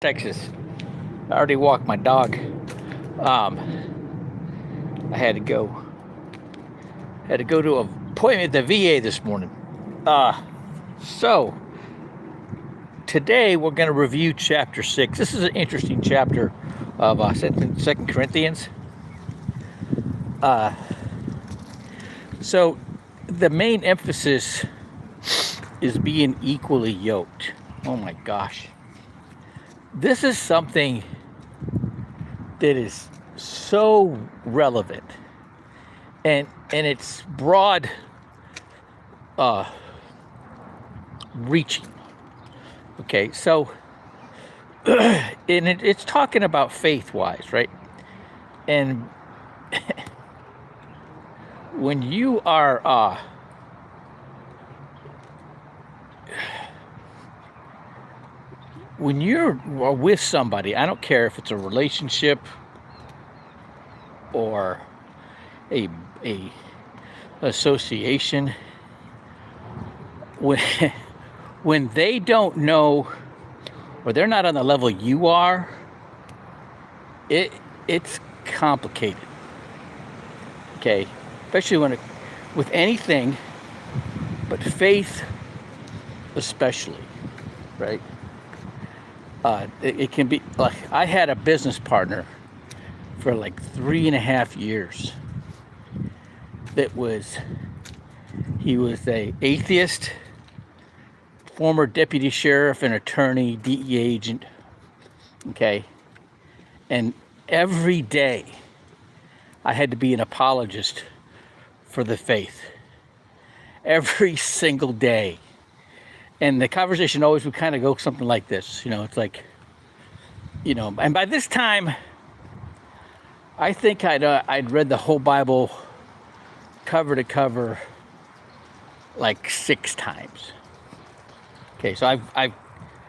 Texas. I already walked my dog. I had to go to an appointment at the VA this morning. So today we're going to review chapter 6. This is an interesting chapter of Second Corinthians. So the main emphasis is being equally yoked. Oh my gosh. This is something that is so relevant, and it's broad reaching. Okay, so it's talking about faith wise, right? And when you are when you're with somebody, I don't care if it's a relationship or a association, when they don't know or they're not on the level you are, it's complicated. Okay, especially with anything, but faith especially, right? It can be like, I had a business partner for like 3.5 years he was a atheist, former deputy sheriff and attorney, DEA agent. Okay, and every day I had to be an apologist for the faith, every single day. And the conversation always would kind of go something like this, it's like, and by this time, I think I'd read the whole Bible cover to cover like 6 times. Okay, so I've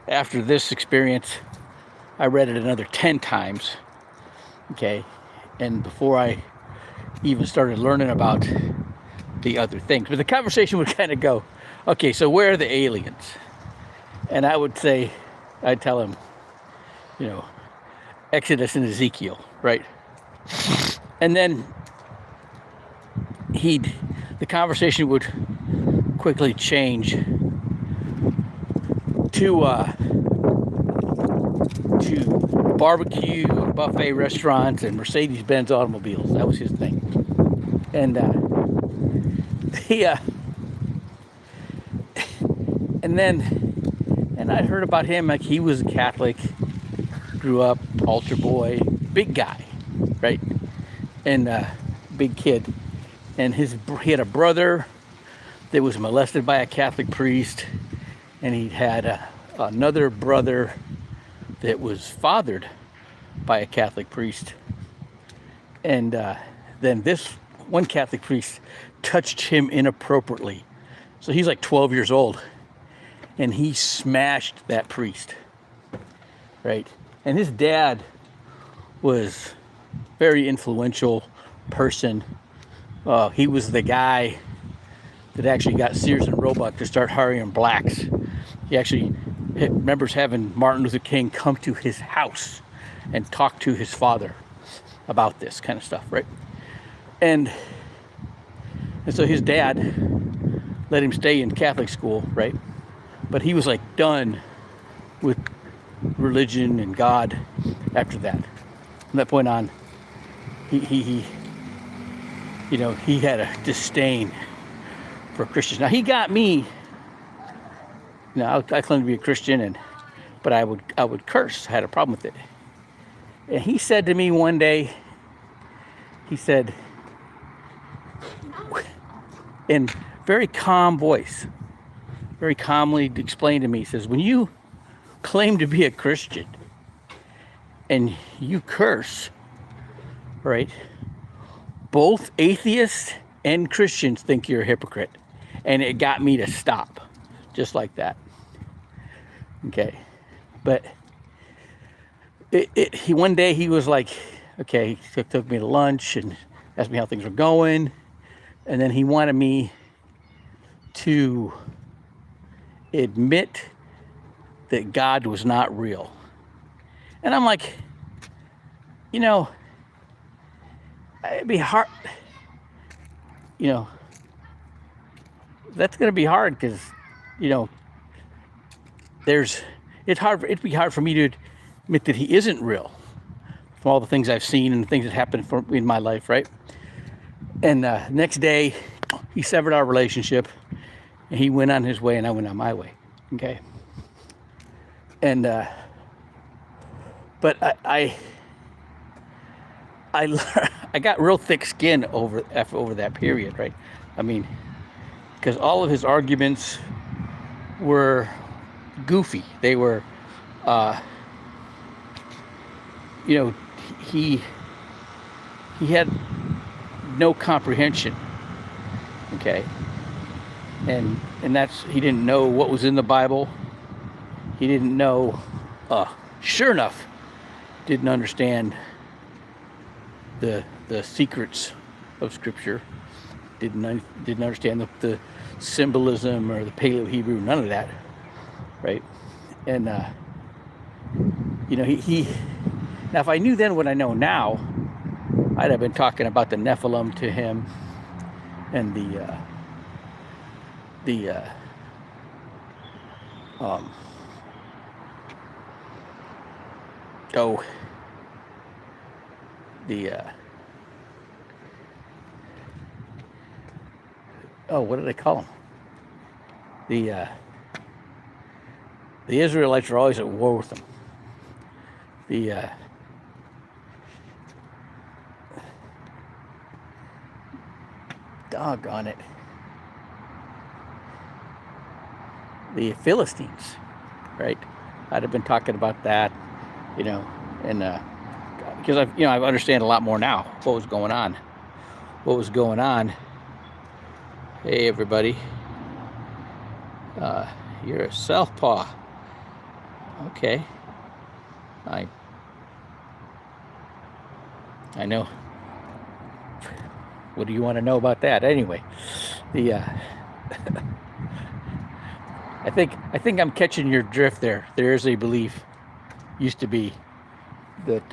after this experience, I read it another 10 times. Okay, and before I even started learning about the other things, but the conversation would kind of go, okay, so where are the aliens? And I'd tell him, Exodus and Ezekiel, right? And then the conversation would quickly change to barbecue, buffet restaurants, and Mercedes-Benz automobiles. That was his thing. And and I'd heard about him, like he was a Catholic, grew up, altar boy, big guy, right? And big kid. And he had a brother that was molested by a Catholic priest, and he had another brother that was fathered by a Catholic priest. And then this one Catholic priest touched him inappropriately. So he's like 12 years old, and he smashed that priest, right? And his dad was very influential person. He was the guy that actually got Sears and Roebuck to start hiring blacks. He actually remembers having Martin Luther King come to his house and talk to his father about this kind of stuff, right? And so his dad let him stay in Catholic school, right? But he was like done with religion and God after that. From that point on, he had a disdain for Christians. Now he got me. I claimed to be a Christian, but I would curse. I had a problem with it. And he said to me one day, he said, in very calm voice, very calmly explained to me, he says, when you claim to be a Christian and you curse, right, both atheists and Christians think you're a hypocrite. And it got me to stop, just like that. Okay, but one day he was like, okay, he took me to lunch and asked me how things were going, and then he wanted me to admit that God was not real. And I'm like, you know, it'd be hard, you know, that's going to be hard because, you know, it'd be hard for me to admit that he isn't real from all the things I've seen and the things that happened in my life, right? And next day, he severed our relationship, and he went on his way, and I went on my way. Okay. And but I got real thick skin over that period, right? I mean, because all of his arguments were goofy. They were, you know, he had no comprehension. Okay. And that's, he didn't know what was in the Bible. He didn't know, sure enough, didn't understand the secrets of Scripture. Didn't understand the symbolism or the Paleo Hebrew, none of that, right? And you know, he now if I knew then what I know now, I'd have been talking about the Nephilim to him, and what did they call them? The Israelites are always at war with them. Doggone it. The Philistines, right? I'd have been talking about that, you know, and because I understand a lot more now what was going on. Hey, everybody. You're a southpaw. Okay. I know. What do you want to know about that? Anyway, I think I'm catching your drift there. There is a belief, used to be, that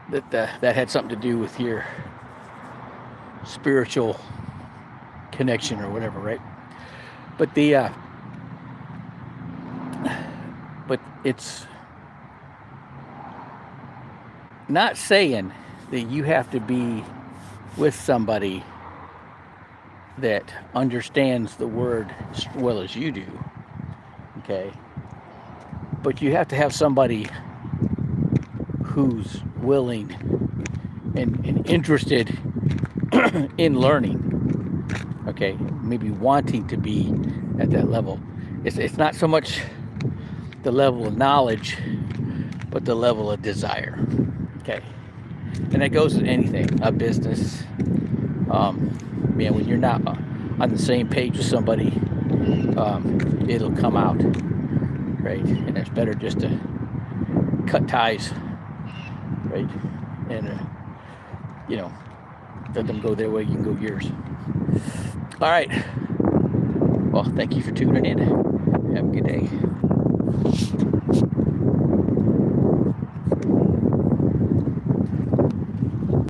that had something to do with your spiritual connection or whatever, right? But but it's not saying that you have to be with somebody that understands the word as well as you do, okay? But you have to have somebody who's willing and interested in learning, okay? Maybe wanting to be at that level. It's not so much the level of knowledge, but the level of desire, okay? And that goes with anything, a business. When you're not on the same page with somebody, it'll come out, right? And it's better just to cut ties, right? And let them go their way, you can go yours. All right. Well, thank you for tuning in. Have a good day.